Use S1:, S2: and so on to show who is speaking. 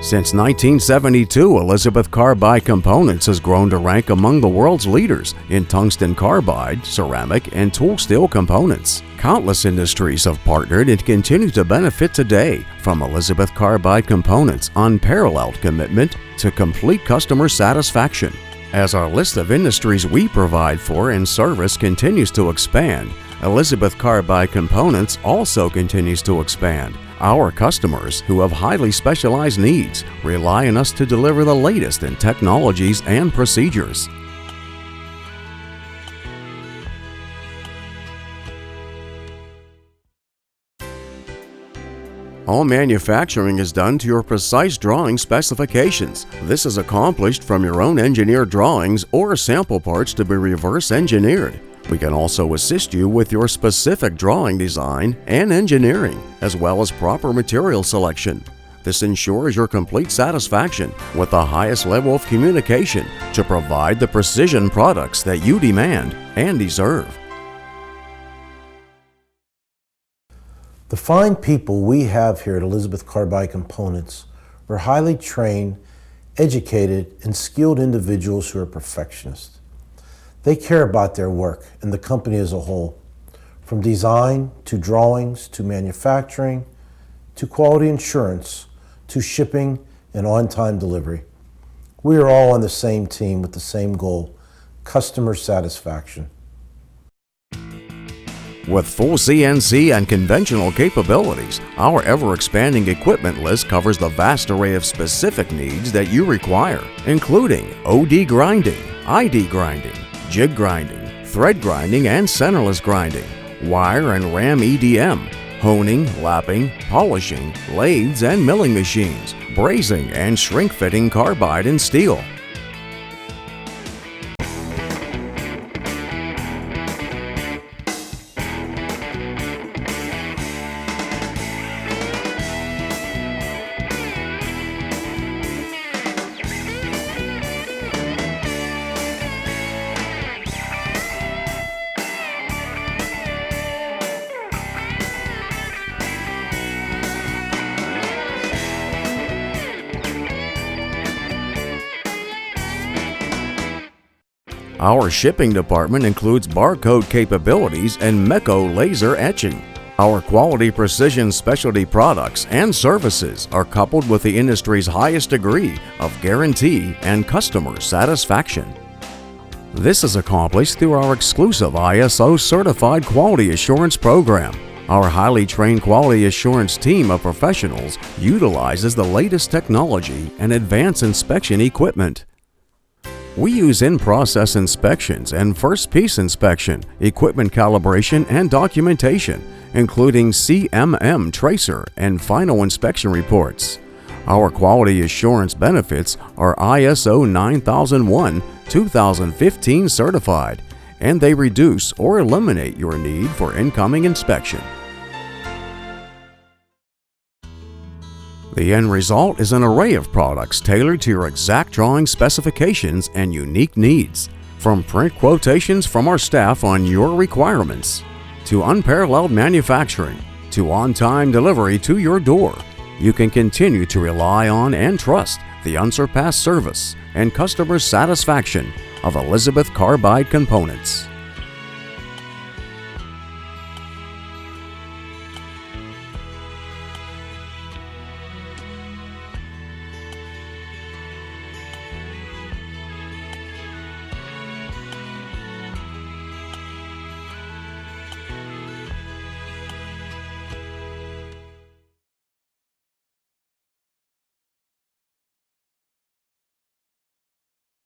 S1: Since 1972, Elizabeth Carbide Components has grown to rank among the world's leaders in tungsten carbide, ceramic, and tool steel components. Countless industries have partnered and continue to benefit today from Elizabeth Carbide Components' unparalleled commitment to complete customer satisfaction. As our list of industries we provide for and service continues to expand, Elizabeth Carbide Components also continues to expand. Our customers, who have highly specialized needs, rely on us to deliver the latest in technologies and procedures. All manufacturing is done to your precise drawing specifications. This is accomplished from your own engineered drawings or sample parts to be reverse engineered. We can also assist you with your specific drawing design and engineering, as well as proper material selection. This ensures your complete satisfaction with the highest level of communication to provide the precision products that you demand and deserve.
S2: The fine people we have here at Elizabeth Carbide Components are highly trained, educated, and skilled individuals who are perfectionists. They care about their work and the company as a whole, from design to drawings to manufacturing to quality assurance to shipping and on-time delivery. We are all on the same team with the same goal: customer satisfaction.
S1: With full CNC and conventional capabilities, our ever-expanding equipment list covers the vast array of specific needs that you require, including OD grinding, ID grinding, jig grinding, thread grinding, and centerless grinding, wire and ram E.D.M, honing, lapping, polishing, lathes and milling machines, brazing and shrink fitting carbide and steel. Our shipping department includes barcode capabilities and Meco laser etching. Our quality precision specialty products and services are coupled with the industry's highest degree of guarantee and customer satisfaction. This is accomplished through our exclusive ISO certified quality assurance program. Our highly trained quality assurance team of professionals utilizes the latest technology and advanced inspection equipment. We use in-process inspections and first-piece inspection, equipment calibration, and documentation, including CMM tracer and final inspection reports. Our quality assurance benefits are ISO 9001-2015 certified, and they reduce or eliminate your need for incoming inspection. The end result is an array of products tailored to your exact drawing specifications and unique needs. From print quotations from our staff on your requirements, to unparalleled manufacturing, to on-time delivery to your door, you can continue to rely on and trust the unsurpassed service and customer satisfaction of Elizabeth Carbide Components.